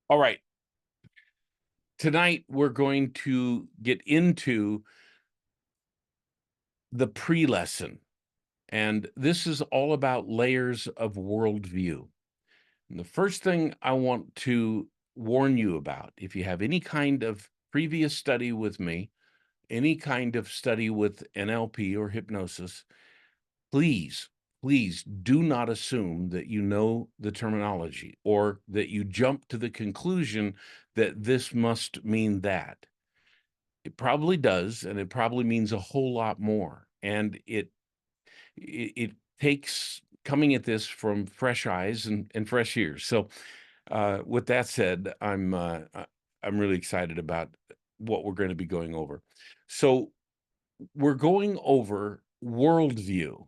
All right. Tonight, we're going to get into the pre-lesson, and this is all about layers of worldview. And the first thing I want to warn you about, if you have any kind of previous study with me, any kind of study with NLP or hypnosis, please, please do not assume that you know the terminology or that you jump to the conclusion that this must mean that. It probably does, and it probably means a whole lot more. And it takes coming at this from fresh eyes and fresh ears. So, with that said, I'm really excited about what we're going to be going over. So, we're going over worldview.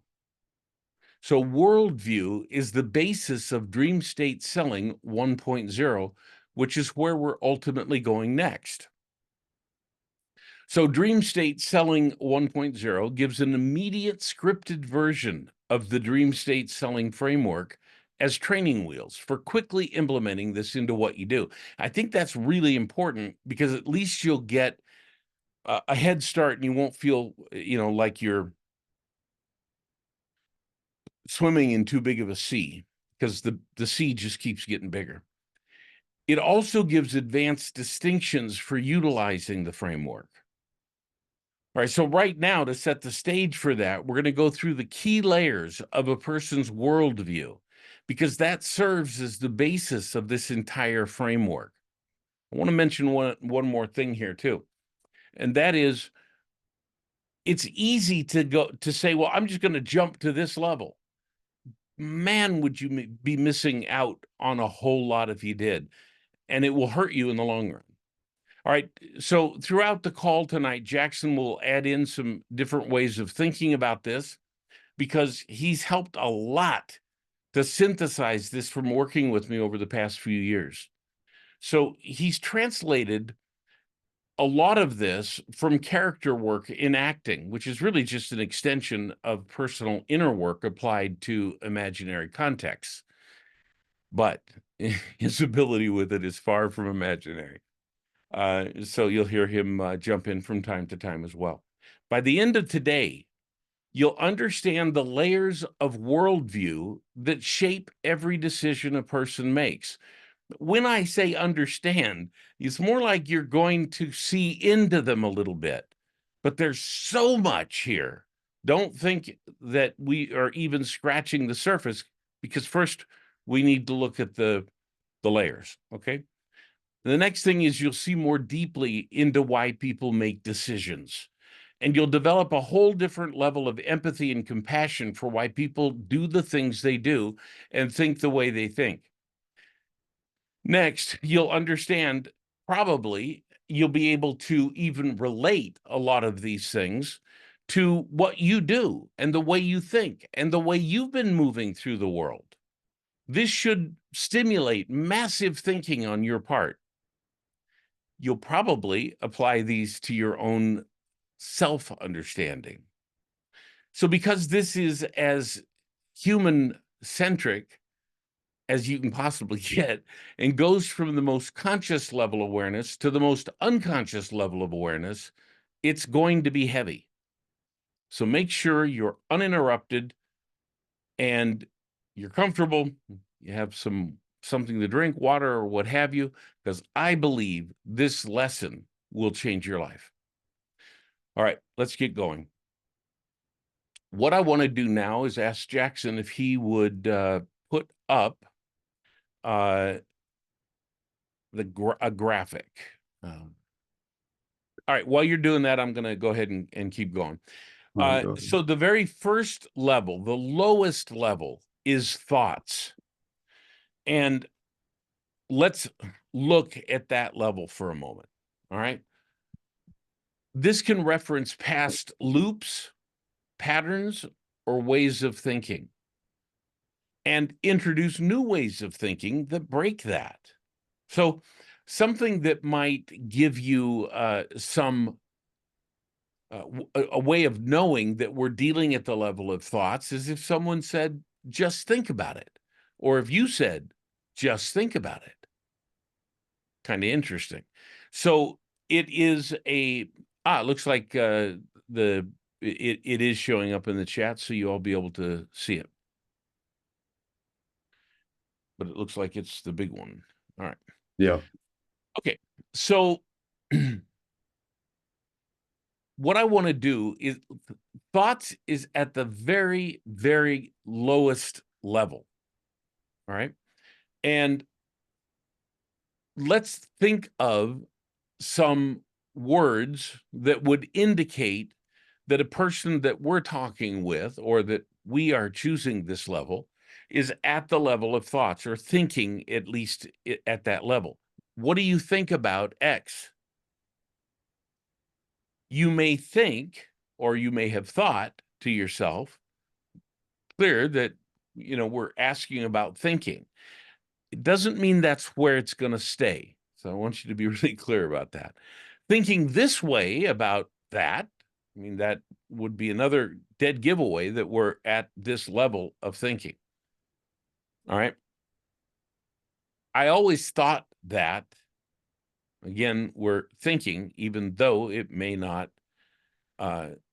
So, worldview is the basis of dream state selling 1.0, which is where we're ultimately going next. So Dream State Selling 1.0 gives an immediate scripted version of the Dream State Selling framework as training wheels for quickly implementing this into what you do. I think that's really important because at least you'll get a head start and you won't feel, like you're swimming in too big of a sea because the sea just keeps getting bigger. It also gives advanced distinctions for utilizing the framework. All right, so right now, to set the stage for that, we're going to go through the key layers of a person's worldview, because that serves as the basis of this entire framework. I want to mention one more thing here too, and that is it's easy to say, well, I'm just going to jump to this level. Man, would you be missing out on a whole lot if you did, and it will hurt you in the long run. All right. So throughout the call tonight, Jackson will add in some different ways of thinking about this because he's helped a lot to synthesize this from working with me over the past few years. So he's translated a lot of this from character work in acting, which is really just an extension of personal inner work applied to imaginary contexts. But his ability with it is far from imaginary. So you'll hear him jump in from time to time as well. By the end of today, you'll understand the layers of worldview that shape every decision a person makes. When I say understand, it's more like you're going to see into them a little bit, but there's so much here. Don't think that we are even scratching the surface, because first we need to look at the layers, okay? The next thing is you'll see more deeply into why people make decisions. And you'll develop a whole different level of empathy and compassion for why people do the things they do and think the way they think. Next, you'll understand, probably, you'll be able to even relate a lot of these things to what you do and the way you think and the way you've been moving through the world. This should stimulate massive thinking on your part. You'll probably apply these to your own self-understanding. So because this is as human-centric as you can possibly get and goes from the most conscious level awareness to the most unconscious level of awareness, it's going to be heavy. So make sure you're uninterrupted and you're comfortable, you have something to drink, water, or what have you, because I believe this lesson will change your life. All right, let's get going. What I want to do now is ask Jackson if he would put up a graphic. All right, while you're doing that, I'm going to go ahead and keep going. So the very first level, the lowest level, is thoughts. And let's look at that level for a moment, all right? This can reference past loops, patterns, or ways of thinking, and introduce new ways of thinking that break that. So something that might give you a way of knowing that we're dealing at the level of thoughts is if someone said, just think about it. Or if you said, just think about it. kind of interesting. So it is it looks like it is showing up in the chat, so you all be able to see it. But it looks like it's the big one. All right. Yeah. Okay. So what I want to do is thoughts is at the very, very lowest level. All right. And let's think of some words that would indicate that a person that we're talking with or that we are choosing this level is at the level of thoughts or thinking, at least at that level. What do you think about X? You may think, or you may have thought to yourself, clear that, we're asking about thinking. It doesn't mean that's where it's going to stay. So I want you to be really clear about that. Thinking this way about that, I mean, that would be another dead giveaway that we're at this level of thinking. All right. I always thought that, again, we're thinking, even though it may not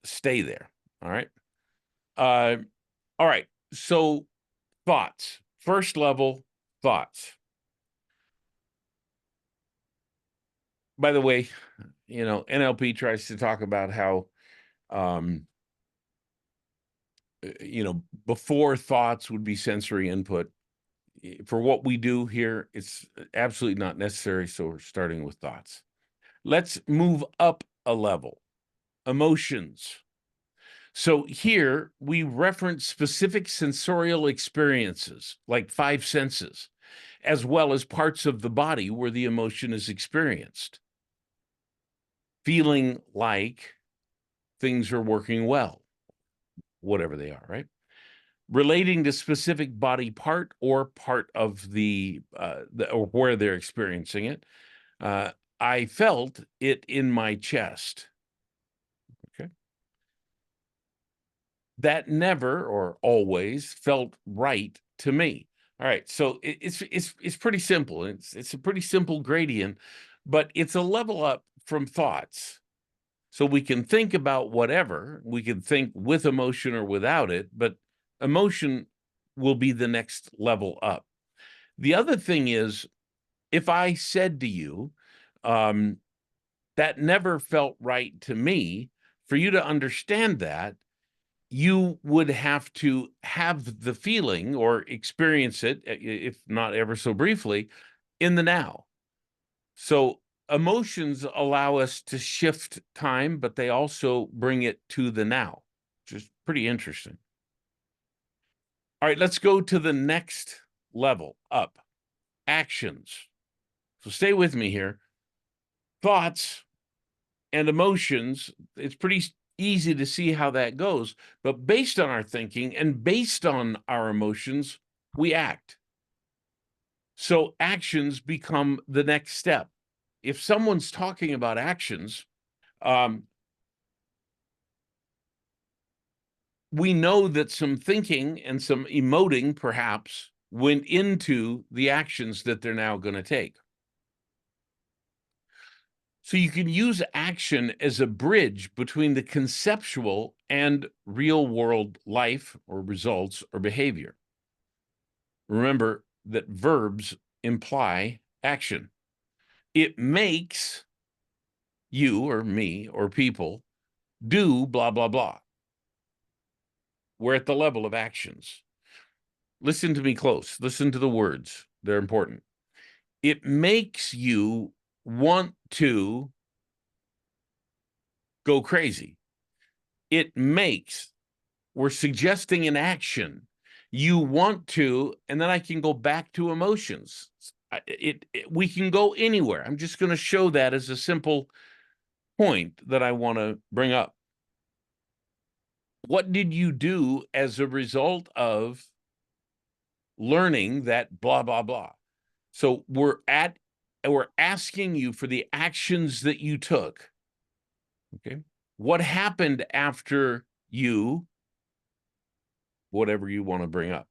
stay there. All right. All right. So thoughts, first level thoughts. By the way, NLP tries to talk about how, before thoughts would be sensory input. For what we do here, it's absolutely not necessary. So we're starting with thoughts. Let's move up a level. Emotions. So here we reference specific sensorial experiences, like 5 senses, as well as parts of the body where the emotion is experienced. Feeling like things are working well, whatever they are, right? Relating to specific body part or part of or where they're experiencing it. I felt it in my chest. Okay. That never or always felt right to me. All right, so it's pretty simple. It's a pretty simple gradient, but it's a level up from thoughts. So we can think about whatever, we can think with emotion or without it, but emotion will be the next level up. The other thing is, if I said to you, that never felt right to me, for you to understand that, you would have to have the feeling or experience it, if not ever so briefly, in the now. So emotions allow us to shift time, but they also bring it to the now, which is pretty interesting. All right, let's go to the next level up. Actions. So stay with me here. Thoughts and emotions, it's pretty easy to see how that goes. But based on our thinking and based on our emotions, we act. So actions become the next step. If someone's talking about actions, we know that some thinking and some emoting perhaps went into the actions that they're now going to take. So you can use action as a bridge between the conceptual and real world life or results or behavior. Remember that verbs imply action. It makes you or me or people do blah, blah, blah. We're at the level of actions. Listen to me close. Listen to the words. They're important. It makes you want to go crazy. It makes, we're suggesting an action. You want to, and then I can go back to emotions. We can go anywhere. I'm just going to show that as a simple point that I want to bring up. What did you do as a result of learning that blah, blah, blah? So we're asking you for the actions that you took. Okay. What happened after you, whatever you want to bring up?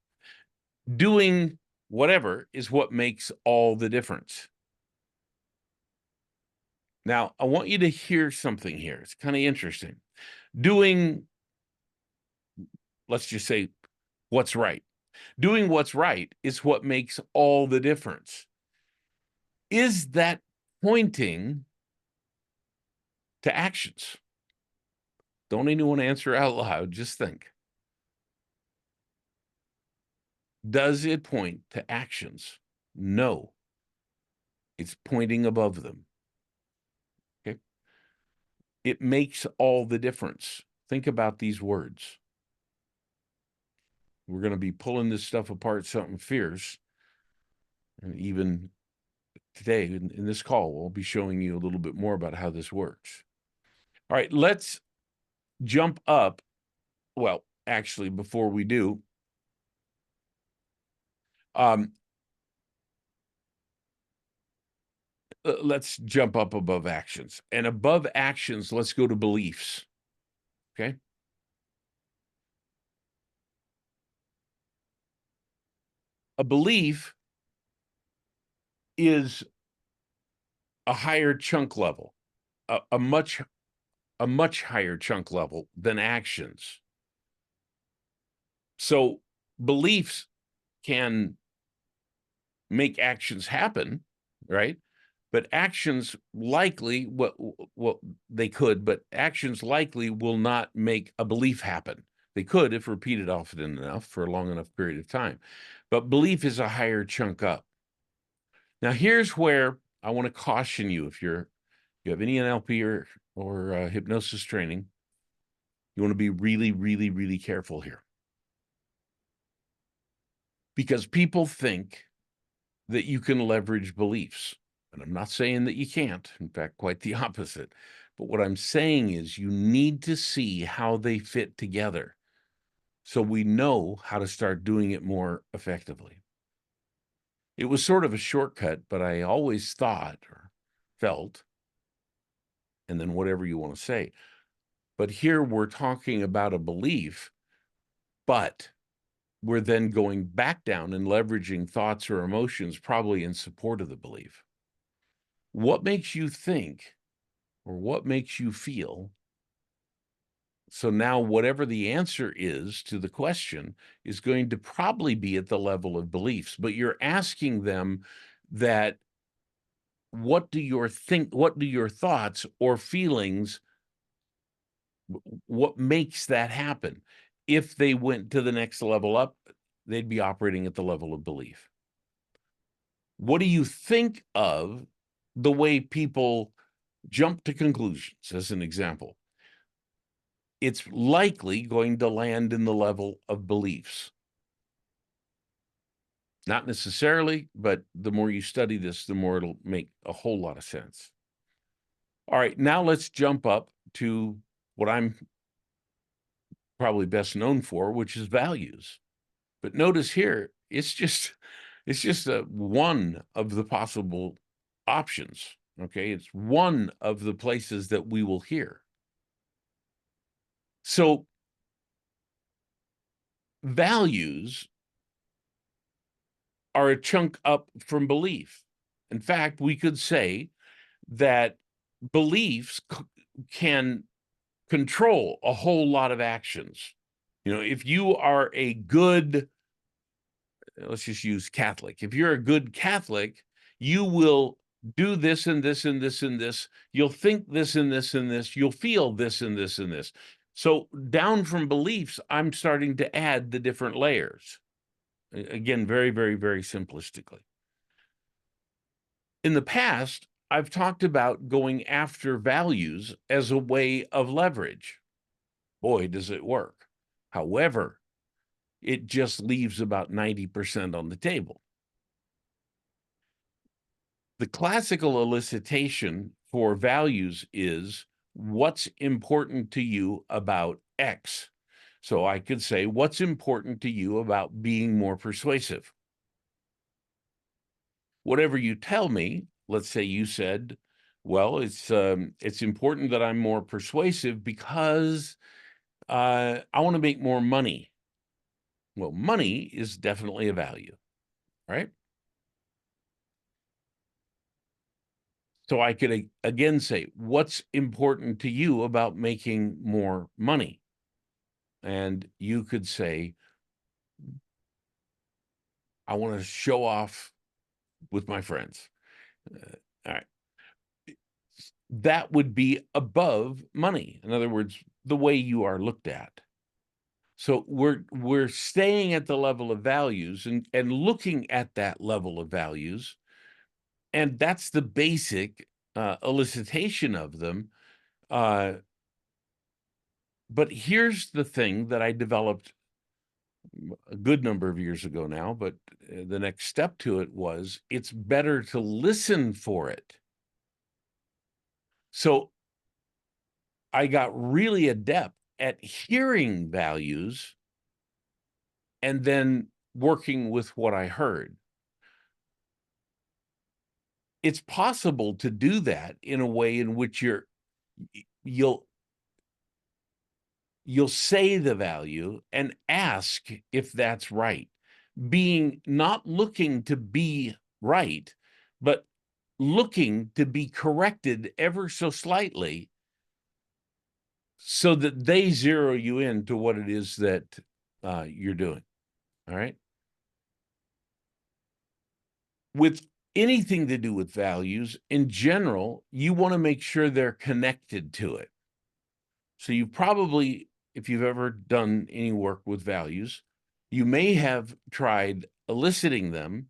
Doing whatever is what makes all the difference. Now, I want you to hear something here. It's kind of interesting. Doing, let's just say, what's right. Doing what's right is what makes all the difference. Is that pointing to actions? Don't anyone answer out loud. Just think. Does it point to actions? No. It's pointing above them. Okay. It makes all the difference. Think about these words. We're going to be pulling this stuff apart something fierce. And even today in this call, we'll be showing you a little bit more about how this works. All right, let's jump up. Well, actually, before we do, let's jump up above actions. And above actions, let's go to beliefs. Okay. A belief is a higher chunk level, a much higher chunk level than actions. So beliefs can make actions happen, right? But actions likely, what they could, but actions likely will not make a belief happen. They could if repeated often enough for a long enough period of time. But belief is a higher chunk up. Now, here's where I want to caution you. If you have any NLP or hypnosis training, you want to be really, really, really careful here. Because people think that you can leverage beliefs. And I'm not saying that you can't. In fact, quite the opposite. But what I'm saying is you need to see how they fit together so we know how to start doing it more effectively. It was sort of a shortcut, but I always thought or felt, and then whatever you want to say. But here we're talking about a belief, but we're then going back down and leveraging thoughts or emotions probably in support of the belief. What makes you think or what makes you feel? So now whatever the answer is to the question is going to probably be at the level of beliefs, but you're asking them that what do your thoughts or feelings, what makes that happen? If they went to the next level up, they'd be operating at the level of belief. What do you think of the way people jump to conclusions, as an example? It's likely going to land in the level of beliefs. Not necessarily, but the more you study this, the more it'll make a whole lot of sense. All right, now let's jump up to what I'm probably best known for, which is values. But notice here, it's just one of the possible options. Okay, it's one of the places that we will hear. So values are a chunk up from belief. In fact, we could say that beliefs can control a whole lot of actions. You know, if you are a good, let's just use Catholic. If you're a good Catholic, you will do this and this and this and this. You'll think this and this and this. You'll feel this and this and this. So down from beliefs, I'm starting to add the different layers. Again, very, very, very simplistically. In the past, I've talked about going after values as a way of leverage. Boy, does it work. However, it just leaves about 90% on the table. The classical elicitation for values is what's important to you about X. So I could say, what's important to you about being more persuasive? Whatever you tell me, let's say you said, well, it's important that I'm more persuasive because I want to make more money. Well, money is definitely a value, right? So I could again say, what's important to you about making more money? And you could say, I want to show off with my friends. All right. That would be above money. In other words, the way you are looked at. So we're staying at the level of values and looking at that level of values, and that's the basic elicitation of them. But here's the thing that I developed a good number of years ago now, but the next step to it was it's better to listen for it. So I got really adept at hearing values and then working with what I heard. It's possible to do that in a way in which you'll say the value and ask if that's right, being not looking to be right, but looking to be corrected ever so slightly so that they zero you in to what it is that you're doing. All right. With anything to do with values in general, you want to make sure they're connected to it. So you probably, if you've ever done any work with values, you may have tried eliciting them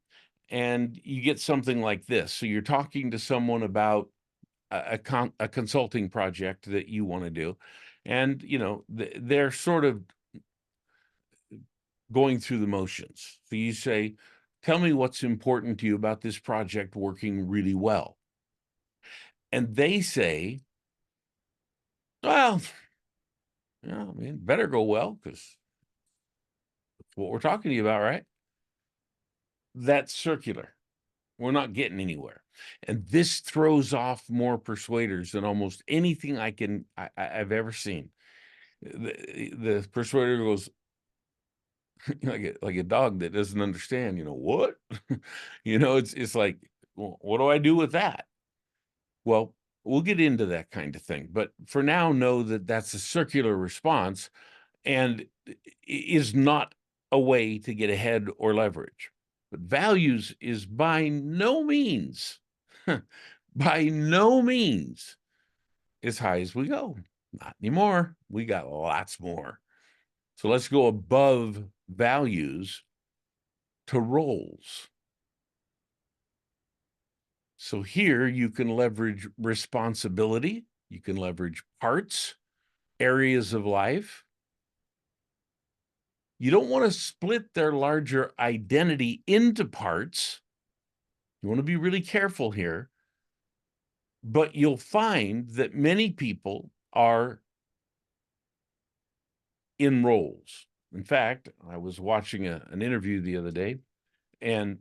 and you get something like this. So you're talking to someone about a consulting project that you want to do, and they're sort of going through the motions. So you say, tell me what's important to you about this project working really well. And they say, well, I mean, better go well because that's what we're talking to you about, right? That's circular. We're not getting anywhere. And this throws off more persuaders than almost anything I've ever seen. The persuader goes, like a dog that doesn't understand, what? It's like, well, what do I do with that? Well, we'll get into that kind of thing. But for now, know that that's a circular response and is not a way to get ahead or leverage. But values is by no means, by no means as high as we go. Not anymore. We got lots more. So let's go above values to roles. So here you can leverage responsibility, you can leverage parts, areas of life. You don't want to split their larger identity into parts. You want to be really careful here. But you'll find that many people are in roles. In fact, I was watching an interview the other day, and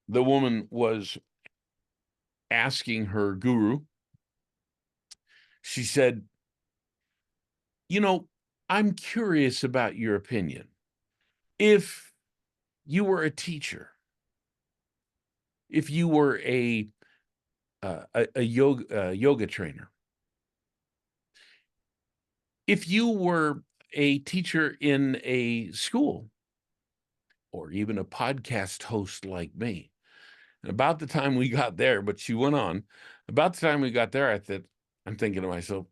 the woman was asking her guru, she said, I'm curious about your opinion. If you were a teacher, if you were a yoga trainer, if you were a teacher in a school, or even a podcast host like me, and about the time we got there, but she went on, about the time we got there, I'm thinking to myself,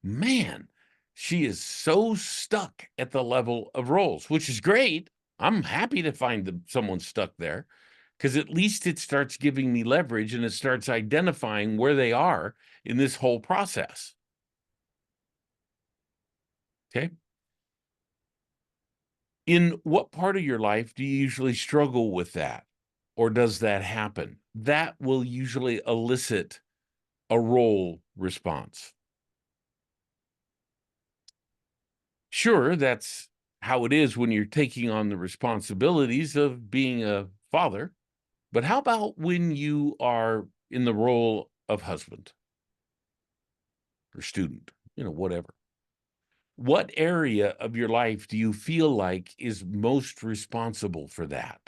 man, she is so stuck at the level of roles, which is great. I'm happy to find someone stuck there because at least it starts giving me leverage and it starts identifying where they are in this whole process. Okay. In what part of your life do you usually struggle with that? Or does that happen? That will usually elicit a role response. Sure, that's how it is when you're taking on the responsibilities of being a father. But how about when you are in the role of husband or student, whatever? What area of your life do you feel like is most responsible for that?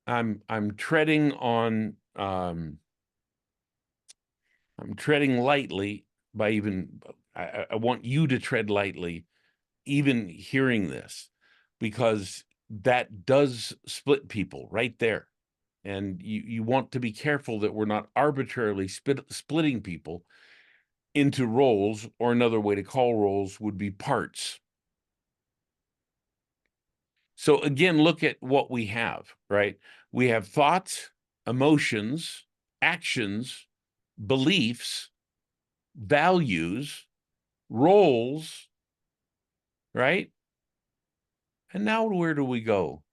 I'm treading on I'm treading lightly by even I want you to tread lightly even hearing this, because that does split people right there. And you want to be careful that we're not arbitrarily splitting people into roles, or another way to call roles would be parts. So again, look at what we have, right? We have thoughts, emotions, actions, beliefs, values, roles, right? And now where do we go?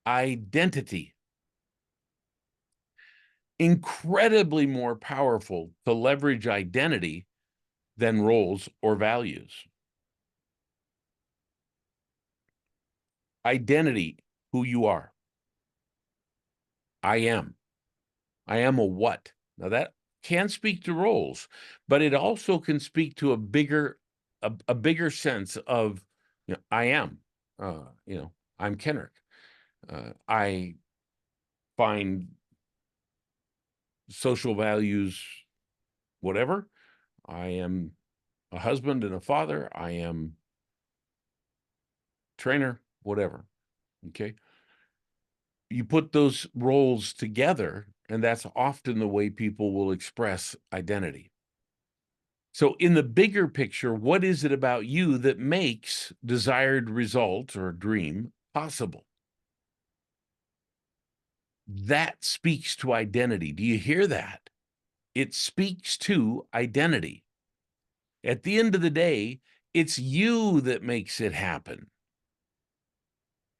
Identity. Incredibly more powerful to leverage identity than roles or values. Identity, who you are. I am. I am a what. Now that can speak to roles, but it also can speak to a bigger sense of, I am. I'm Kenrick. I find social values, whatever. I am a husband and a father. I am trainer, whatever. Okay. You put those roles together, and that's often the way people will express identity. So in the bigger picture, what is it about you that makes desired result or dream possible? That speaks to identity. Do you hear that? It speaks to identity. At the end of the day, it's you that makes it happen.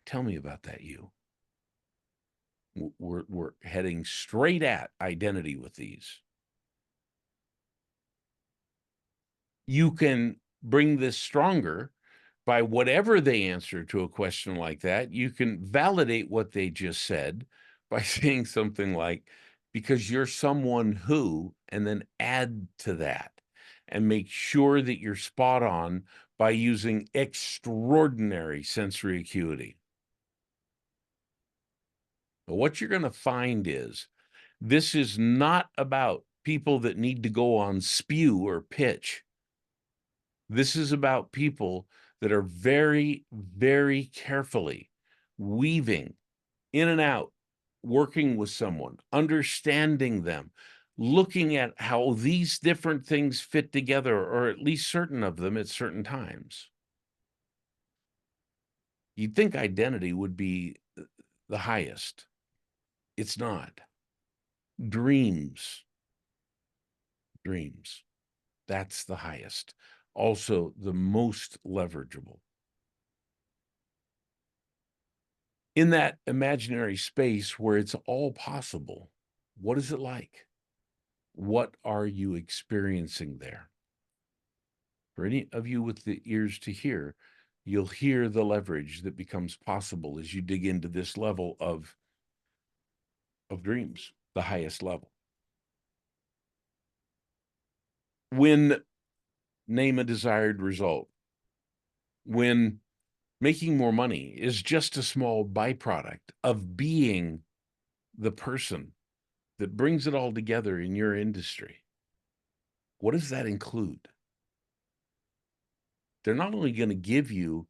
Tell me about that you. We're heading straight at identity with these. You can bring this stronger by whatever they answer to a question like that. You can validate what they just said by saying something like, because you're someone who, and then add to that and make sure that you're spot on by using extraordinary sensory acuity. But what you're going to find is this is not about people that need to go on spew or pitch. This is about people that are very, very carefully weaving in and out, working with someone, understanding them, looking at how these different things fit together, or at least certain of them at certain times. You'd think identity would be the highest. It's not. Dreams. That's the highest. Also, the most leverageable. In that imaginary space where it's all possible, what is it like? What are you experiencing there? For any of you with the ears to hear, you'll hear the leverage that becomes possible as you dig into this level of dreams, the highest level. When name a desired result, when making more money is just a small byproduct of being the person that brings it all together in your industry, what does that include? They're not only going to give you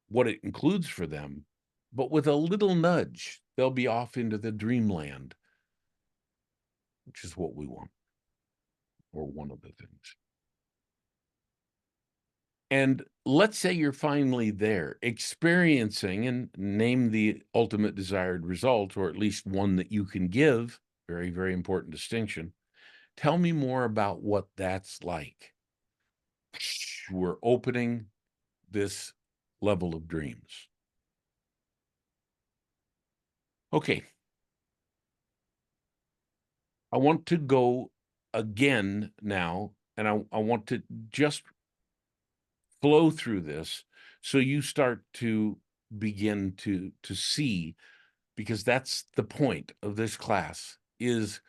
what it includes for them, but with a little nudge, they'll be off into the dreamland, which is what we want, or one of the things. And let's say you're finally there, experiencing, and name the ultimate desired result, or at least one that you can give. Very, very important distinction. Tell me more about what that's like. We're opening this level of dreams. Okay. I want to go again now, and I want to just flow through this so you start to begin to see, because that's the point of this class, is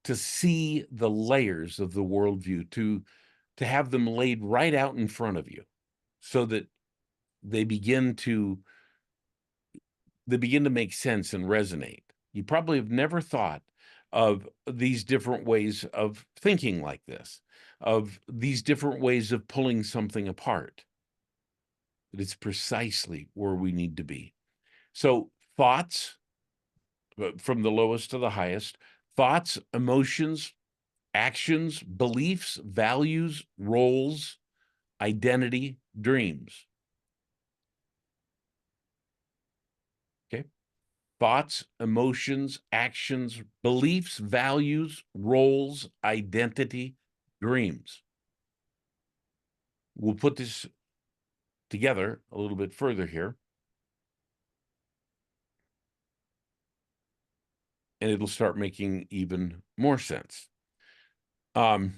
to see the layers of the worldview, to have them laid right out in front of you so that they begin to they begin to make sense and resonate. You probably have never thought of these different ways of thinking like this, of these different ways of pulling something apart. But it's precisely where we need to be. So thoughts, from the lowest to the highest, thoughts, emotions, actions, beliefs, values, roles, identity, dreams. Okay. Thoughts, emotions, actions, beliefs, values, roles, identity, dreams. We'll put this together a little bit further here, and it'll start making even more sense. What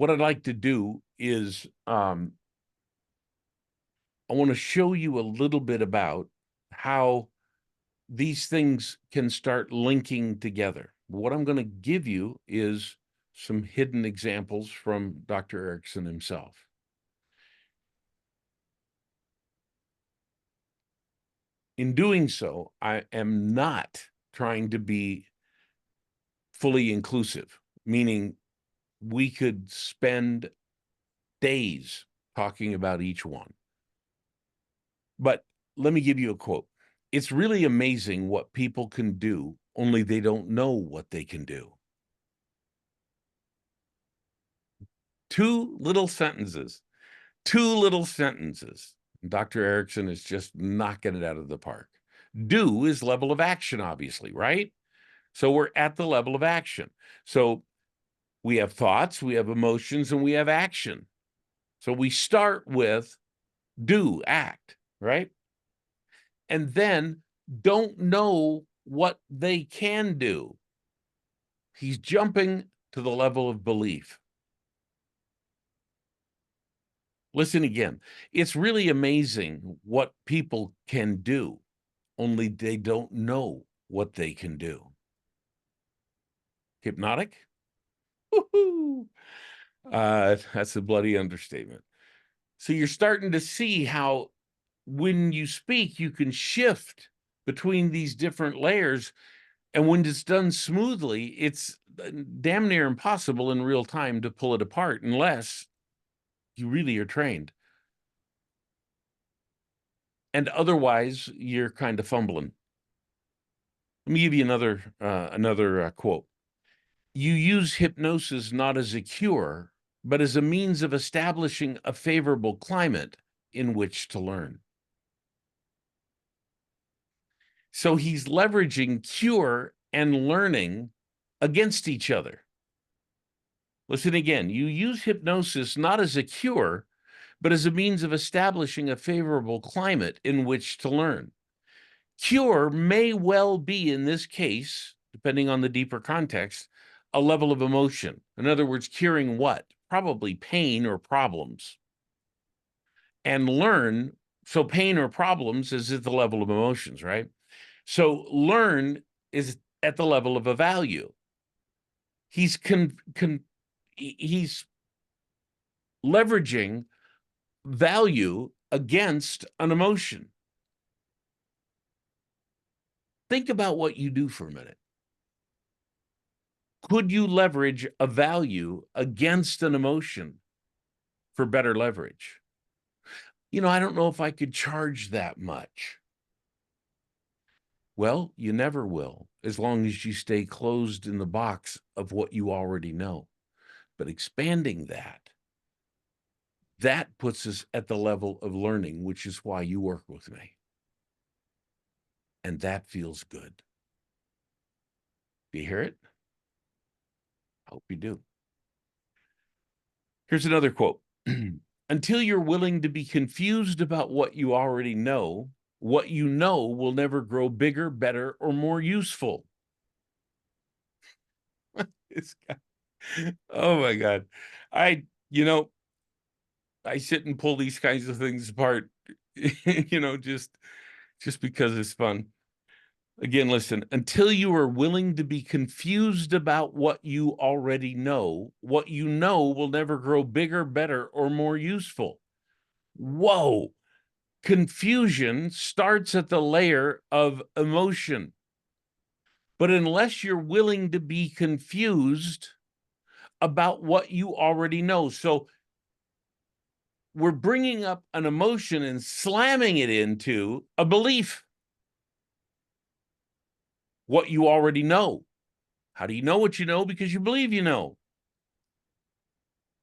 I'd like to do is I want to show you a little bit about how these things can start linking together. What I'm going to give you is some hidden examples from Dr. Erickson himself. In doing so, I am not trying to be fully inclusive, meaning we could spend days talking about each one. But let me give you a quote. It's really amazing what people can do, only they don't know what they can do. Two little sentences. Dr. Erickson is just knocking it out of the park. Do is level of action, obviously, right? So we're at the level of action. So we have thoughts, we have emotions, and we have action. So we start with do, act, right? And then don't know what they can do. He's jumping to the level of belief. Listen again. It's really amazing what people can do, only they don't know what they can do. Hypnotic? Woo-hoo! That's a bloody understatement. So you're starting to see how when you speak, you can shift between these different layers. And when it's done smoothly, it's damn near impossible in real time to pull it apart unless you really are trained. And otherwise, you're kind of fumbling. Let me give you another quote. You use hypnosis not as a cure, but as a means of establishing a favorable climate in which to learn. So he's leveraging cure and learning against each other. Listen again. You use hypnosis not as a cure, but as a means of establishing a favorable climate in which to learn. Cure may well be, in this case, depending on the deeper context, a level of emotion. In other words, curing what? Probably pain or problems. And learn, so pain or problems is at the level of emotions, right? So learn is at the level of a value. He's leveraging value against an emotion. Think about what you do for a minute. Could you leverage a value against an emotion for better leverage? You know, I don't know if I could charge that much. Well, you never will, as long as you stay closed in the box of what you already know. But expanding that puts us at the level of learning, which is why you work with me. And that feels good. Do you hear it? I hope you do. Here's another quote. Until you're willing to be confused about what you already know, what you know will never grow bigger, better, or more useful. This guy. Oh my God. I sit and pull these kinds of things apart, just because it's fun. Again, listen, until you are willing to be confused about what you already know, what you know will never grow bigger, better, or more useful. Whoa. Confusion starts at the layer of emotion. But unless you're willing to be confused about what you already know, so we're bringing up an emotion and slamming it into a belief. What you already know. How do you know what you know? Because you believe you know.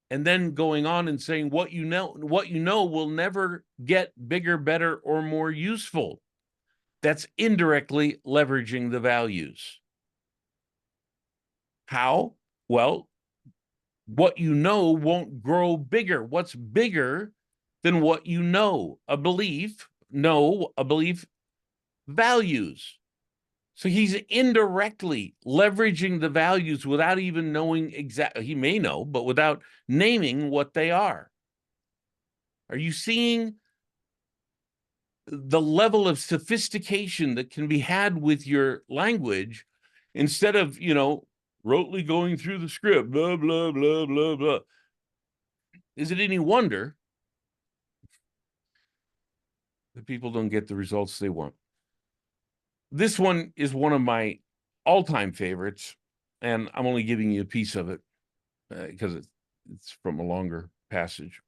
And then going on and saying what you know will never get bigger, better, or more useful. That's indirectly leveraging the values. How? Well, what you know won't grow bigger. What's bigger than what you know? A belief, values. So he's indirectly leveraging the values without even knowing exactly, he may know, but without naming what they are. Are you seeing the level of sophistication that can be had with your language instead of, rotely going through the script, blah, blah, blah, blah, blah? Is it any wonder that people don't get the results they want? This one is one of my all-time favorites, and I'm only giving you a piece of it because it's from a longer passage.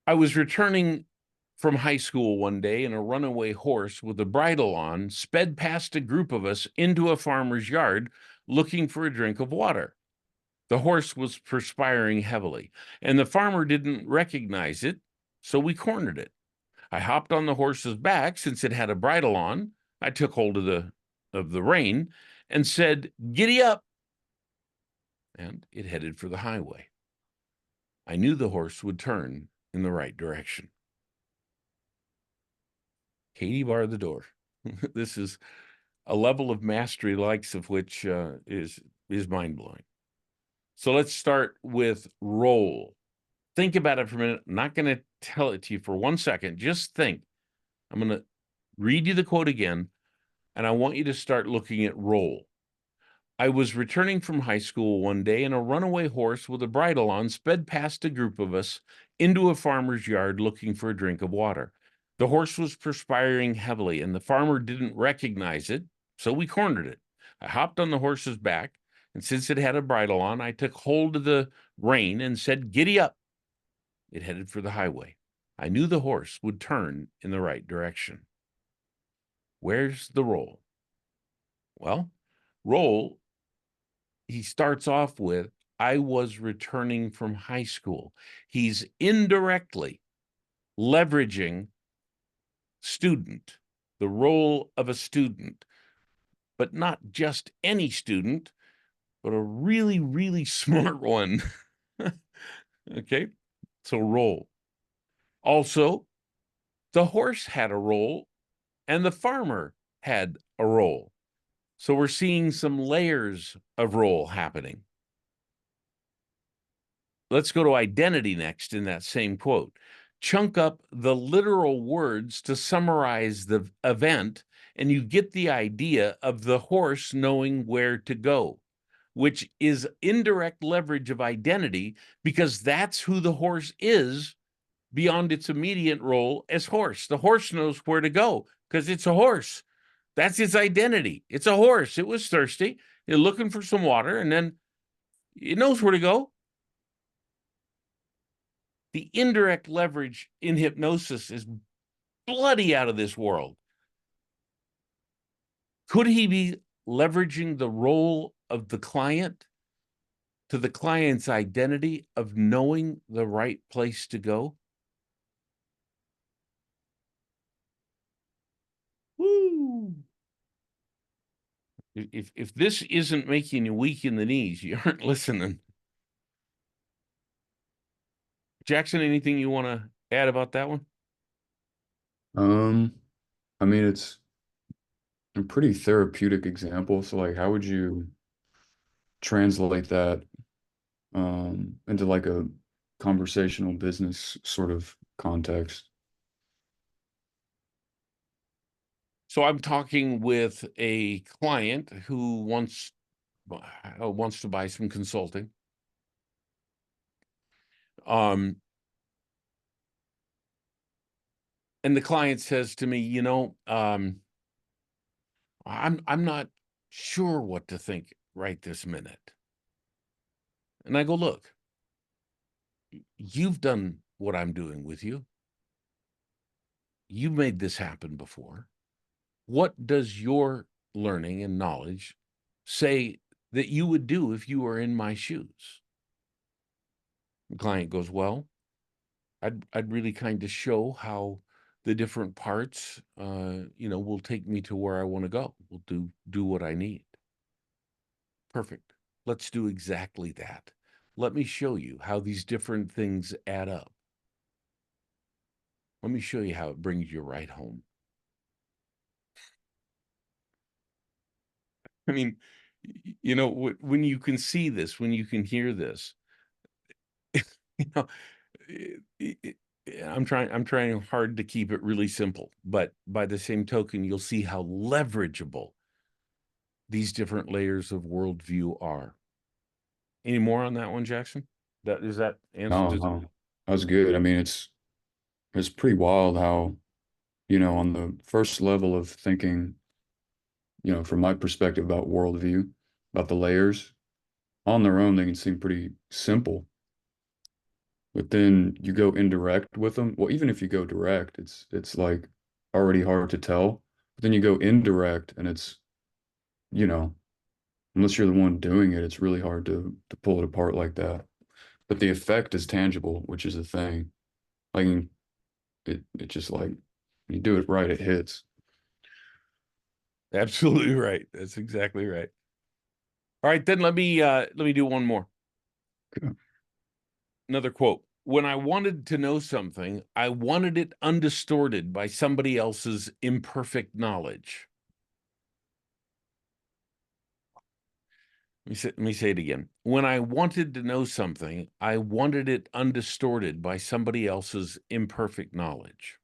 I was returning from high school one day, and a runaway horse with a bridle on sped past a group of us into a farmer's yard looking for a drink of water. The horse was perspiring heavily, and the farmer didn't recognize it, so we cornered it. I hopped on the horse's back since it had a bridle on. I took hold of the rein and said, "Giddy up," and it headed for the highway. I knew the horse would turn in the right direction. Katie barred the door. This is a level of mastery, likes of which is mind-blowing. So let's start with role. Think about it for a minute. I'm not going to tell it to you for 1 second. Just think. I'm going to read you the quote again, and I want you to start looking at role. I was returning from high school one day, and a runaway horse with a bridle on sped past a group of us into a farmer's yard looking for a drink of water. The horse was perspiring heavily, and the farmer didn't recognize it, so we cornered it. I hopped on the horse's back, and since it had a bridle on, I took hold of the rein and said, "Giddy up." It headed for the highway. I knew the horse would turn in the right direction. Where's the role? Well, role, he starts off with, I was returning from high school. He's indirectly leveraging student, the role of a student, but not just any student, but a really, really smart one. Okay, so role. Also, the horse had a role and the farmer had a role. So we're seeing some layers of role happening. Let's go to identity next in that same quote. Chunk up the literal words to summarize the event, and you get the idea of the horse knowing where to go, which is indirect leverage of identity because that's who the horse is beyond its immediate role as horse. The horse knows where to go because it's a horse. That's its identity. It's a horse. It was thirsty. It's looking for some water, and then it knows where to go. The indirect leverage in hypnosis is bloody out of this world. Could he be leveraging the role of the client to the client's identity of knowing the right place to go? Woo! If this isn't making you weak in the knees, you aren't listening. Jackson, anything you want to add about that one? Um, I mean, it's a pretty therapeutic example. So, like, how would you translate that into like a conversational business sort of context? So I'm talking with a client who wants to buy some consulting. And the client says to me, I'm not sure what to think right this minute. And I go, look, you've done what I'm doing with you. You've made this happen before. What does your learning and knowledge say that you would do if you were in my shoes? The client goes, well, I'd really kind of show how the different parts, will take me to where I want to go. Will do what I need. Perfect. Let's do exactly that. Let me show you how these different things add up. Let me show you how it brings you right home. I mean, when you can see this, when you can hear this, you know, it, it, I'm trying hard to keep it really simple, but by the same token, you'll see how leverageable these different layers of worldview are. Any more on that one, Jackson? That answer? No, no, that was good. I mean, it's pretty wild how, on the first level of thinking, from my perspective about worldview, about the layers, on their own, they can seem pretty simple. But then you go indirect with them. Well, even if you go direct, it's like already hard to tell. But then you go indirect and it's, you know, unless you're the one doing it, it's really hard to pull it apart like that. But the effect is tangible, which is the thing. Like it just like when you do it right, it hits. Absolutely right. That's exactly right. All right, then let me do one more. Okay. Another quote. When I wanted to know something, I wanted it undistorted by somebody else's imperfect knowledge. Let me say it again. When I wanted to know something, I wanted it undistorted by somebody else's imperfect knowledge.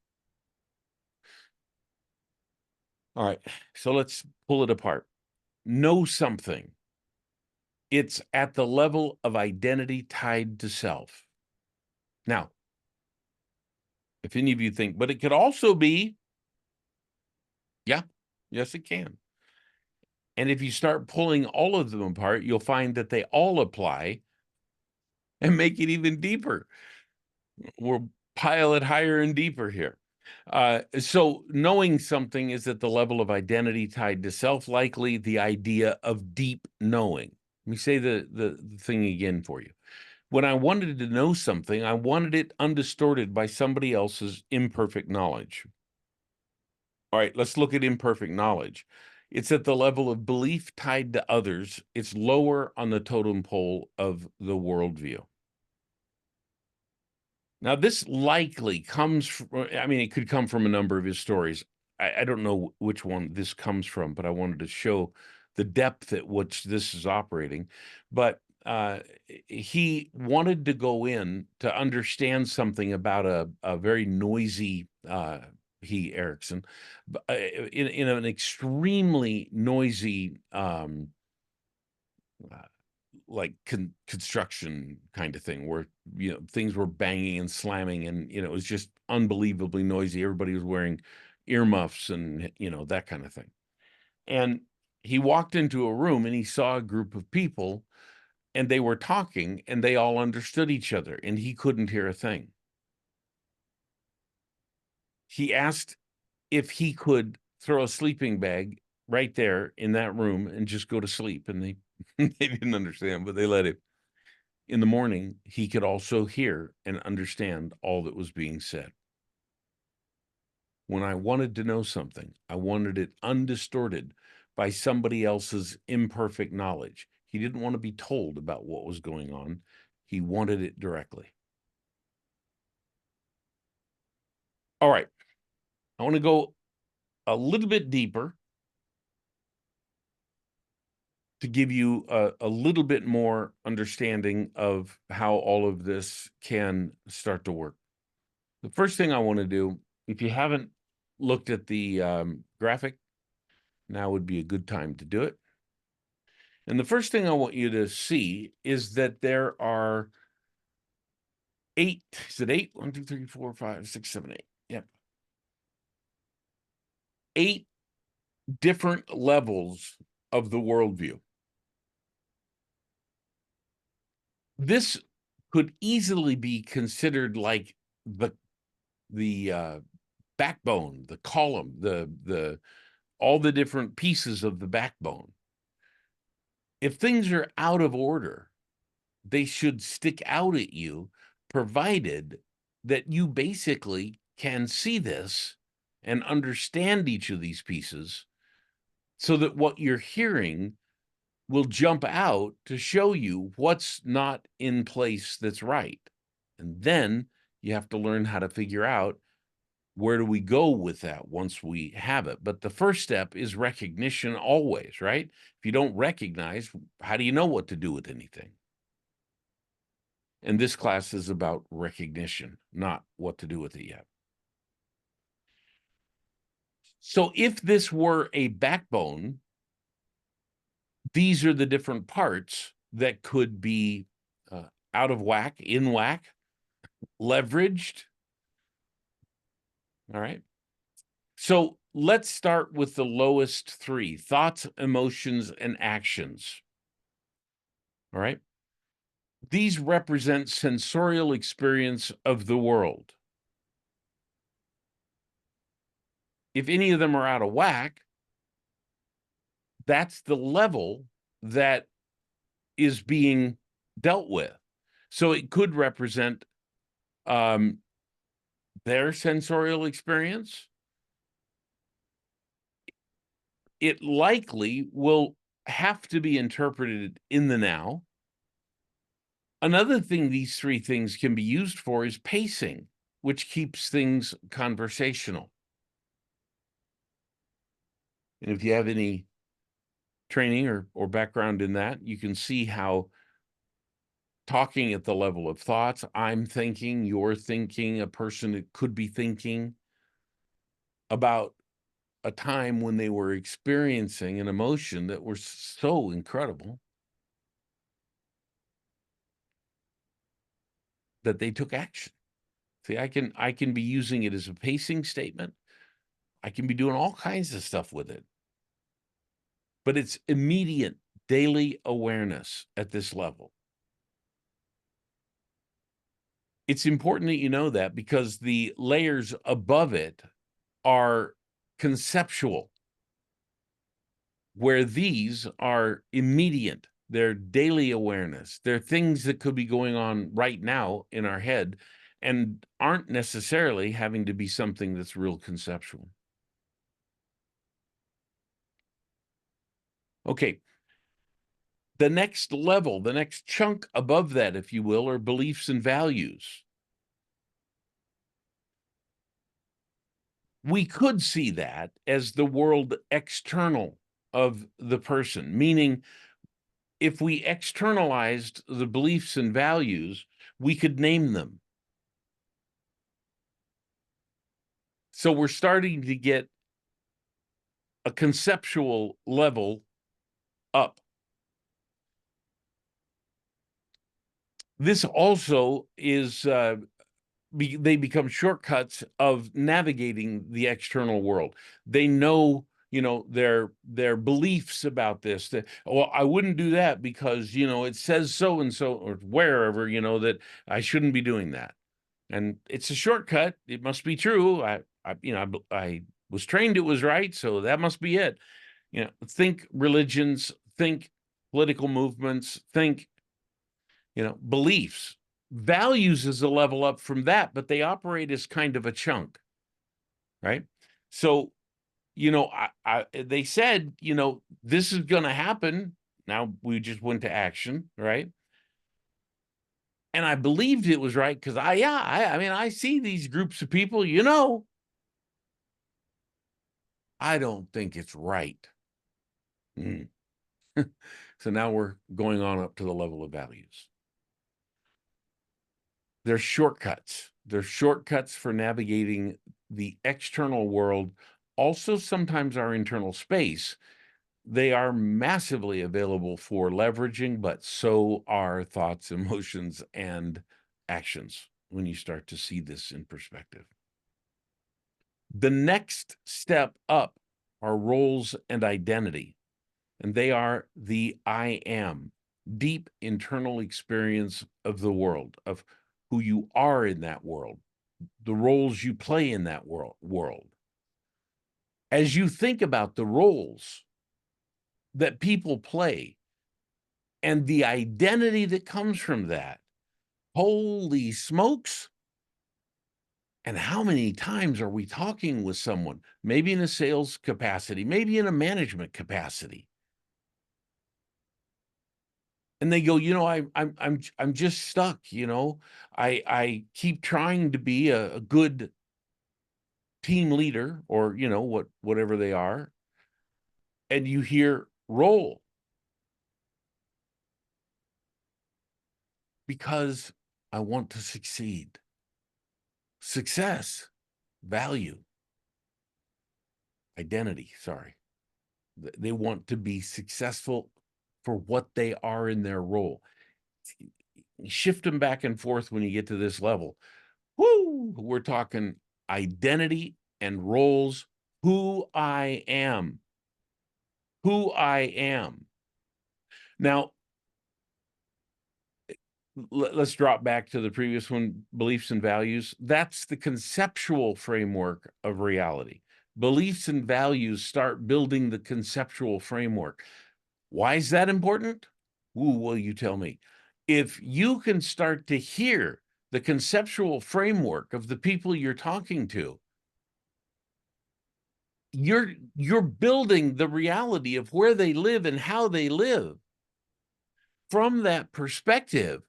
All right, so let's pull it apart. Know something. It's at the level of identity tied to self. Now, if any of you think, but it could also be, yeah, yes, it can. And if you start pulling all of them apart, you'll find that they all apply and make it even deeper. We'll pile it higher and deeper here. So knowing something is at the level of identity tied to self, likely the idea of deep knowing. Let me say the thing again for you. When I wanted to know something, I wanted it undistorted by somebody else's imperfect knowledge. All right, let's look at imperfect knowledge. It's at the level of belief tied to others. It's lower on the totem pole of the worldview. Now, this likely comes from, I mean, it could come from a number of his stories. I don't know which one this comes from, but I wanted to show the depth at which this is operating. But he wanted to go in to understand something about a very noisy, Erickson, in an extremely noisy, uh, like construction kind of thing where things were banging and slamming and it was just unbelievably noisy. Everybody was wearing earmuffs and that kind of thing. And he walked into a room and he saw a group of people and they were talking and they all understood each other and he couldn't hear a thing. He asked if he could throw a sleeping bag right there in that room and just go to sleep, and they they didn't understand, but they let him. In the morning, he could also hear and understand all that was being said. When I wanted to know something, I wanted it undistorted by somebody else's imperfect knowledge. He didn't want to be told about what was going on. He wanted it directly. All right. I want to go a little bit deeper to give you a little bit more understanding of how all of this can start to work. The first thing I want to do, if you haven't looked at the graphic, now would be a good time to do it. And the first thing I want you to see is that there are 8. Is it 8? 1, 2, 3, 4, 5, 6, 7, 8. Yep. 8 different levels of the worldview. This could easily be considered like the backbone, the column, the all the different pieces of the backbone. If things are out of order, they should stick out at you, provided that you basically can see this and understand each of these pieces, so that what you're hearing will jump out to show you what's not in place that's right. And then you have to learn how to figure out, where do we go with that once we have it? But the first step is recognition always, right? If you don't recognize, how do you know what to do with anything? And this class is about recognition, not what to do with it yet. So if this were a backbone, these are the different parts that could be out of whack, in whack, leveraged. All right. So let's start with the lowest 3: thoughts, emotions, and actions. All right. These represent sensorial experience of the world. If any of them are out of whack, that's the level that is being dealt with. So it could represent their sensorial experience. It likely will have to be interpreted in the now. Another thing these 3 things can be used for is pacing, which keeps things conversational. And if you have any training or background in that, you can see how talking at the level of thoughts, I'm thinking, you're thinking, a person could be thinking about a time when they were experiencing an emotion that was so incredible that they took action. See, I can be using it as a pacing statement. I can be doing all kinds of stuff with it. But it's immediate daily awareness at this level. It's important that you know that, because the layers above it are conceptual, where these are immediate. They're daily awareness. They're things that could be going on right now in our head and aren't necessarily having to be something that's real conceptual. Okay. The next level, the next chunk above that, if you will, are beliefs and values. We could see that as the world external of the person, meaning if we externalized the beliefs and values, we could name them. So we're starting to get a conceptual level up. This also is, they become shortcuts of navigating the external world. They know, their beliefs about this, that, well, I wouldn't do that because, it says so and so, or wherever, that I shouldn't be doing that. And it's a shortcut. It must be true. I was trained it was right, so that must be it. Think religions, think political movements, think, beliefs. Values is a level up from that, but they operate as kind of a chunk, right? So, they said, this is going to happen. Now we just went to action, right? And I believed it was right because I see these groups of people, I don't think it's right. Mm. So now we're going on up to the level of values. They're shortcuts. They're shortcuts for navigating the external world, also sometimes our internal space. They are massively available for leveraging, but so are thoughts, emotions, and actions when you start to see this in perspective. The next step up are roles and identity, and they are the I am, deep internal experience of the world, of who you are in that world, the roles you play in that world. As you think about the roles that people play and the identity that comes from that, holy smokes. And how many times are we talking with someone, maybe in a sales capacity, maybe in a management capacity, and they go, I'm just stuck. I keep trying to be a good team leader, or whatever they are, and you hear role, because I want to succeed. Success, value, identity. Sorry, they want to be successful for what they are in their role. Shift them back and forth when you get to this level. Woo! We're talking identity and roles. Who I am. Who I am. Now, let's drop back to the previous one, beliefs and values. That's the conceptual framework of reality. Beliefs and values start building the conceptual framework. Why is that important? Ooh, well, you tell me. If you can start to hear the conceptual framework of the people you're talking to, you're building the reality of where they live and how they live. From that perspective,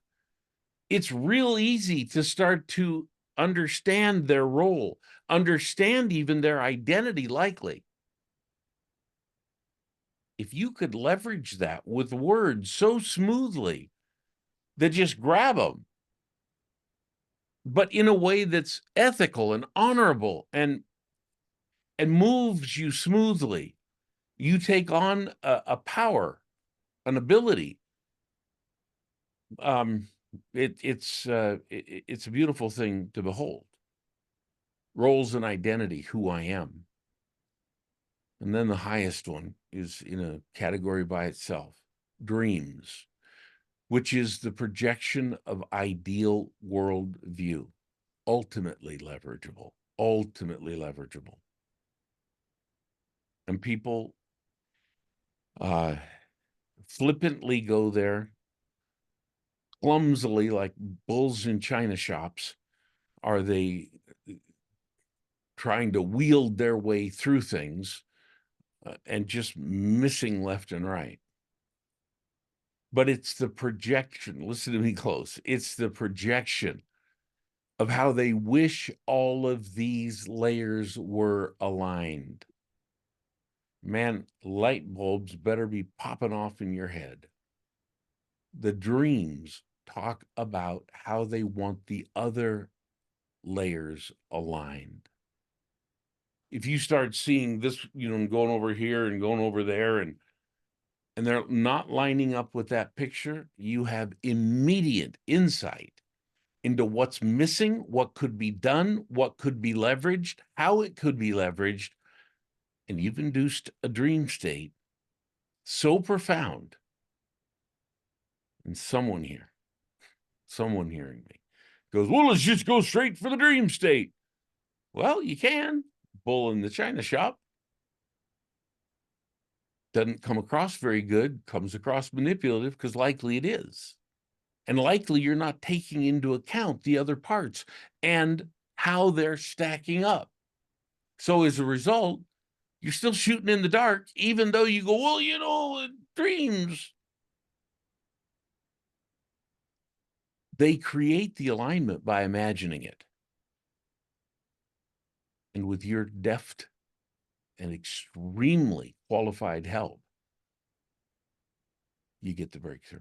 it's real easy to start to understand their role, understand even their identity, likely. If you could leverage that with words so smoothly that just grab them, but in a way that's ethical and honorable and moves you smoothly, you take on a power, an ability. It's a beautiful thing to behold. Roles and identity, who I am. And then the highest one is in a category by itself, dreams, which is the projection of ideal worldview, ultimately leverageable, ultimately leverageable. And people flippantly go there, clumsily, like bulls in china shops, are they trying to wield their way through things and just missing left and right. But it's the projection. Listen to me close. It's the projection of how they wish all of these layers were aligned. Man, light bulbs better be popping off in your head. The dreams talk about how they want the other layers aligned. If you start seeing this, going over here and going over there, and they're not lining up with that picture, you have immediate insight into what's missing, what could be done, what could be leveraged, how it could be leveraged, and you've induced a dream state so profound. And someone hearing me goes, well, let's just go straight for the dream state. Well, you can. Bull in the china shop. Doesn't come across very good, comes across manipulative, because likely it is. And likely you're not taking into account the other parts and how they're stacking up. So as a result, you're still shooting in the dark, even though you go, well, dreams. They create the alignment by imagining it. And with your deft and extremely qualified help, you get the breakthrough.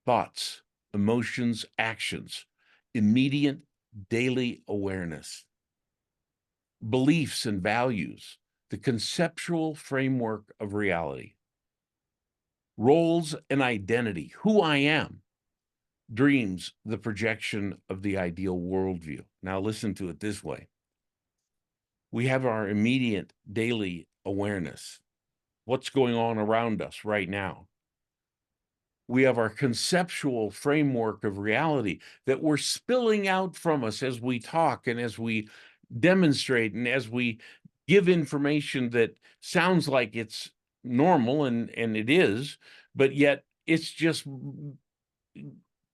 Thoughts, emotions, actions, immediate daily awareness, beliefs and values, the conceptual framework of reality, roles and identity, who I am. dreams the projection of the ideal worldview. Now, listen to it this way. We have our immediate daily awareness, what's going on around us right now. We have our conceptual framework of reality that we're spilling out from us as we talk and as we demonstrate and as we give information that sounds like it's normal, and it is, but yet it's just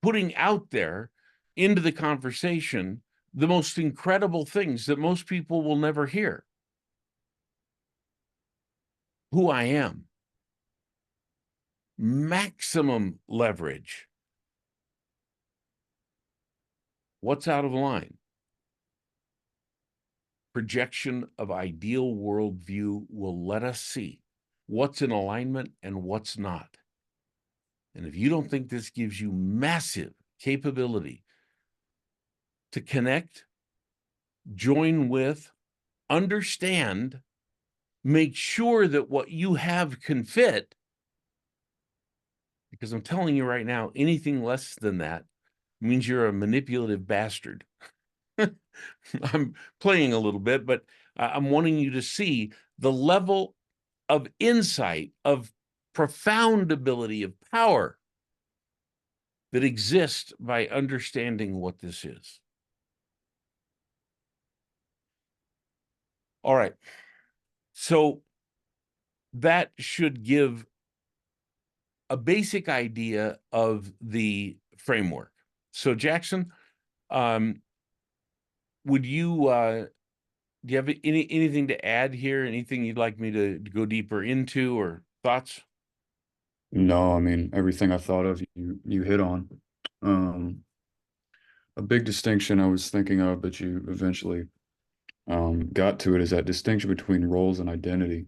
putting out there into the conversation the most incredible things that most people will never hear. Who I am. Maximum leverage. What's out of line? Projection of ideal worldview will let us see what's in alignment and what's not. And if you don't think this gives you massive capability to connect, join with, understand, make sure that what you have can fit, because I'm telling you right now, anything less than that means you're a manipulative bastard. I'm playing a little bit, but I'm wanting you to see the level of insight, of profound ability, of power that exists by understanding what this is. All right. So that should give a basic idea of the framework. So Jackson, would you do you have anything to add here? Anything you'd like me to go deeper into, or thoughts? No, I mean, everything I thought of, you hit on. Um, a big distinction I was thinking of, but you eventually got to it, is that distinction between roles and identity.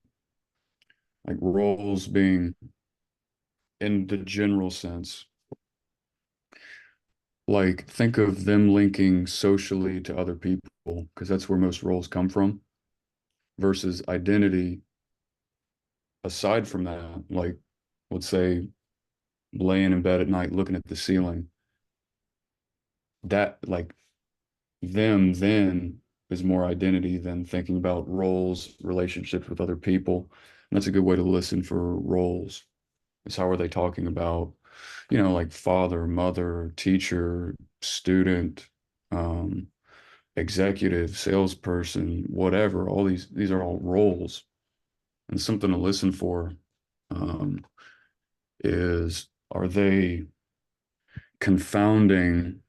Like roles being in the general sense, like think of them linking socially to other people, because that's where most roles come from, versus identity aside from that, like let's say laying in bed at night looking at the ceiling, that like them then is more identity than thinking about roles, relationships with other people. And that's a good way to listen for roles. Is how are they talking about, like father, mother, teacher, student, um, executive, salesperson, whatever. All these are all roles. And something to listen for um, is, are they confounding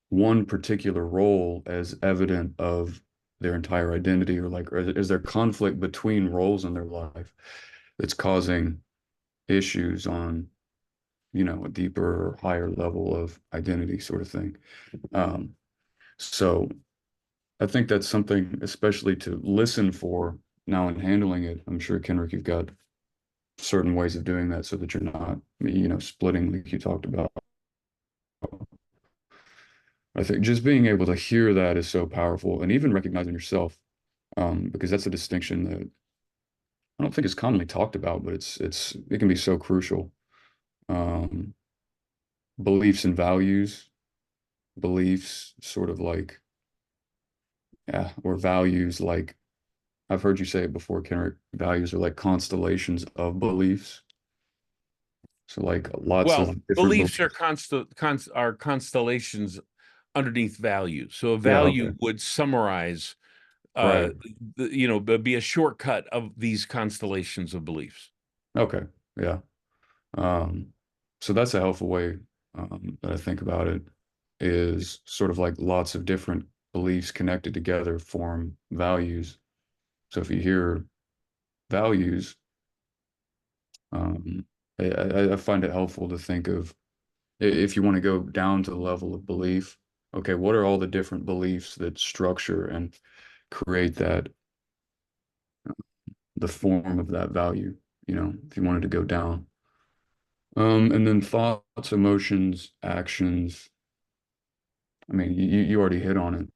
one particular role as evident of their entire identity, or like, or is there conflict between roles in their life that's causing issues on, a deeper or higher level of identity sort of thing. So I think that's something especially to listen for now in handling it. I'm sure, Kenrick, you've got certain ways of doing that so that you're not, splitting like you talked about. I think just being able to hear that is so powerful, and even recognizing yourself, because that's a distinction that I don't think is commonly talked about, but it can be so crucial. Um, Beliefs and values, beliefs sort of like, yeah, or values like, I've heard you say it before, Kenrick, values are like constellations of beliefs. So like lots Well, of different beliefs are beliefs. constellations underneath values. So a Yeah, okay. value would summarize, uh, Right. be a shortcut of these constellations of beliefs. Okay. Yeah. Um, so that's a helpful way that I think about it, is sort of like lots of different beliefs connected together form values. So if you hear values, um, I find it helpful to think of, if you want to go down to the level of belief, okay, what are all the different beliefs that structure and create that, the form of that value, if you wanted to go down. And then thoughts, emotions, actions. I mean, you already hit on it,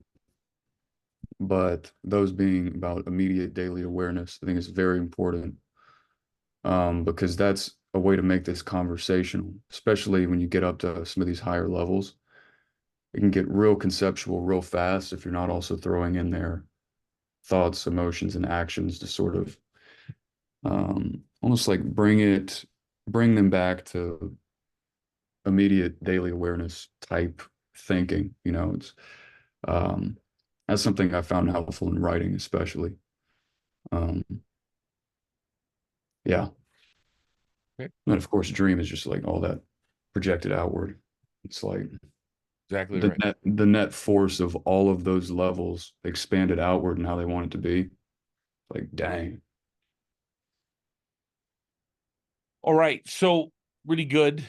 but those being about immediate daily awareness, I think is very important, because that's a way to make this conversational, especially when you get up to some of these higher levels. It can get real conceptual real fast if you're not also throwing in there thoughts, emotions, and actions to sort of almost like bring them back to immediate daily awareness type thinking. It's um, that's something I found helpful in writing, especially. Um, yeah. Okay. And of course, dream is just like all that projected outward. It's like Exactly the right. net force of all of those levels expanded outward and how they want it to be. Like, dang. All right. So really good.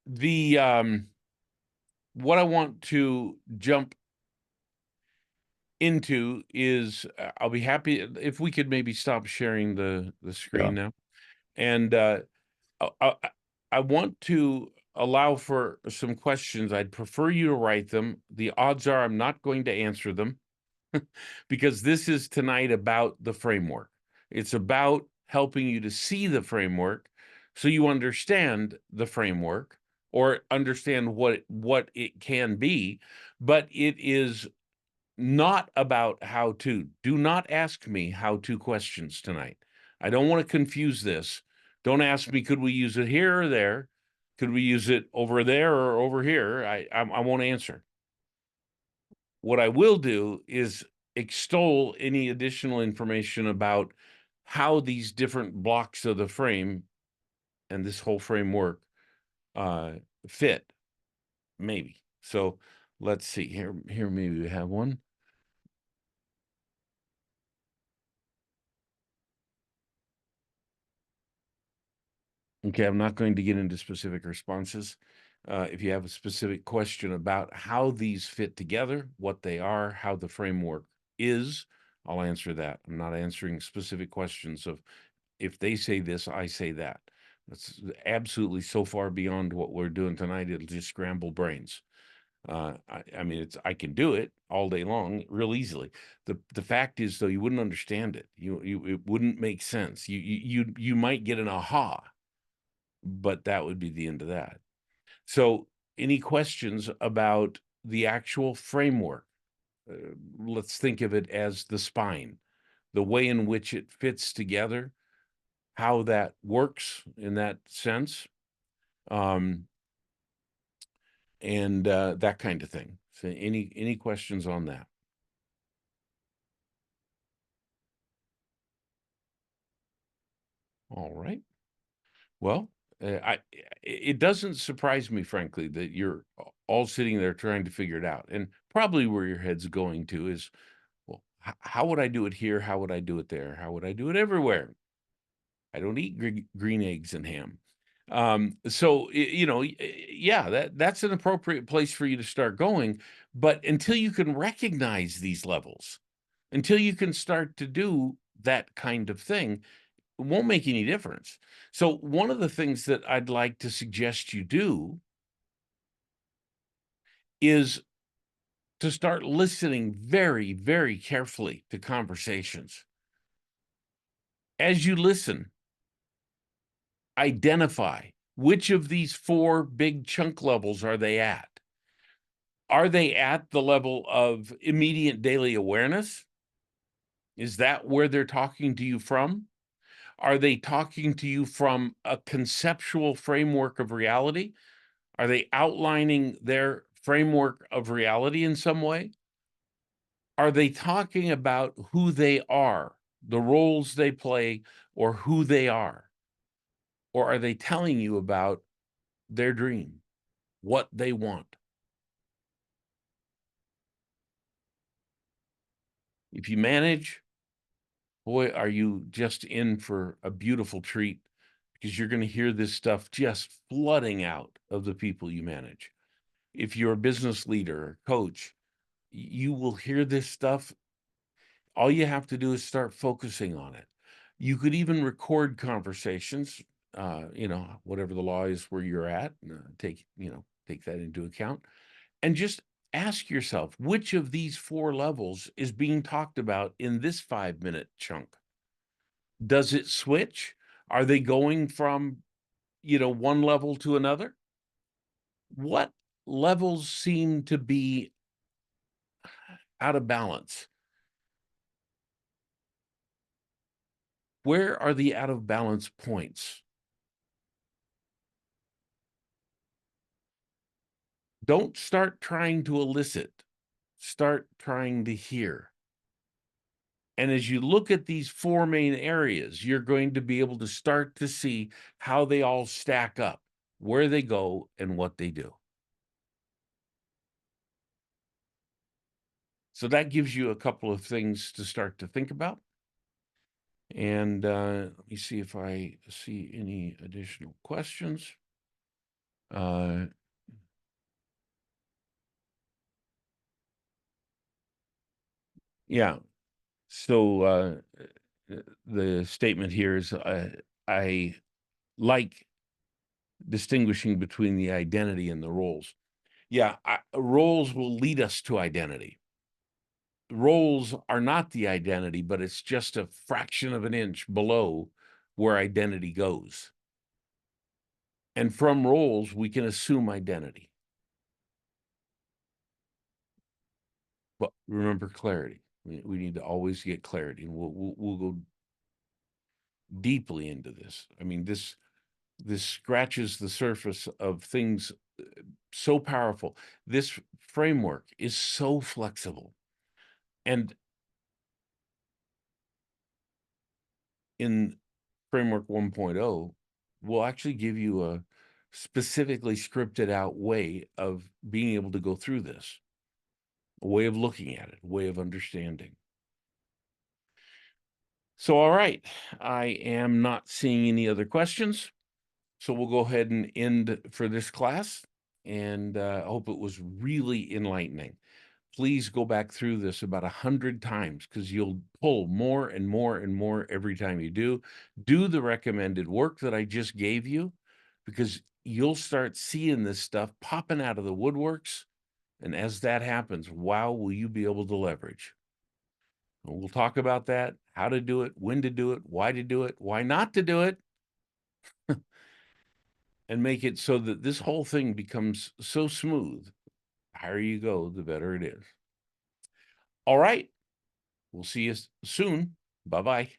The what I want to jump into is I'll be happy if we could maybe stop sharing the Yeah. screen now. And I, I, I want to allow for some questions. I'd prefer you to write them. The odds are I'm not going to answer them because this is tonight about the framework. It's about helping you to see the framework so you understand the framework or understand what it can be, but it is not about how to. Do not ask me how to questions tonight. I don't want to confuse this. Don't ask me, could we use it here or there? Could we use it over there or over here? I won't answer. What I will do is extol any additional information about how these different blocks of the frame and this whole framework uh, fit, maybe. So let's see here. Here, maybe we have one. Okay, I'm not going to get into specific responses. If you have a specific question about how these fit together, what they are, how the framework is, I'll answer that. I'm not answering specific questions of if they say this, I say that. That's absolutely so far beyond what we're doing tonight. It'll just scramble brains. I mean, I can do it all day long, real easily. The fact is, though, you wouldn't understand it. It wouldn't make sense. You might get an aha, but that would be the end of that. So, any questions about the actual framework? Let's think of it as the spine, the way in which it fits together, how that works in that sense, um, and that kind of thing. So, any questions on that? All right. Well, it doesn't surprise me, frankly, that you're all sitting there trying to figure it out, and probably where your head's going to is, well, how would I do it here? How would I do it there? How would I do it everywhere? I don't eat green eggs and ham. So yeah, that's an appropriate place for you to start going. But until you can recognize these levels, until you can start to do that kind of thing, it won't make any difference. So one of the things that I'd like to suggest you do is to start listening very, very carefully to conversations. As you listen, identify which of these four big chunk levels are they at? Are they at the level of immediate daily awareness? Is that where they're talking to you from? Are they talking to you from a conceptual framework of reality? Are they outlining their framework of reality in some way? Are they talking about who they are, the roles they play, or who they are? Or are they telling you about their dream, what they want? If you manage, boy, are you just in for a beautiful treat because you're going to hear this stuff just flooding out of the people you manage. If you're a business leader or coach, you will hear this stuff. All you have to do is start focusing on it. You could even record conversations, whatever the law is where you're at, take that into account and just ask yourself which of these four levels is being talked about in this 5-minute chunk. Does it switch? Are they going from, one level to another? What levels seem to be out of balance? Where are the out of balance points? Don't start trying to elicit. Start trying to hear. And as you look at these four main areas, you're going to be able to start to see how they all stack up, where they go, and what they do. So that gives you a couple of things to start to think about. And let me see if I see any additional questions. Yeah. So the statement here is I like distinguishing between the identity and the roles. Yeah, roles will lead us to identity. Roles are not the identity, but it's just a fraction of an inch below where identity goes. And from roles, we can assume identity. But remember clarity. We need to always get clarity, and we'll go deeply into this. I mean, this scratches the surface of things so powerful. This framework is so flexible. And in Framework 1.0, we'll actually give you a specifically scripted out way of being able to go through this, a way of looking at it, a way of understanding. So, all right, I am not seeing any other questions. So we'll go ahead and end for this class. And I hope it was really enlightening. Please go back through this about 100 times because you'll pull more and more and more every time you do. Do the recommended work that I just gave you because you'll start seeing this stuff popping out of the woodworks. And as that happens, wow, will you be able to leverage? And we'll talk about that, how to do it, when to do it, why not to do it, and make it so that this whole thing becomes so smooth. The higher you go, the better it is. All right. We'll see you soon. Bye-bye.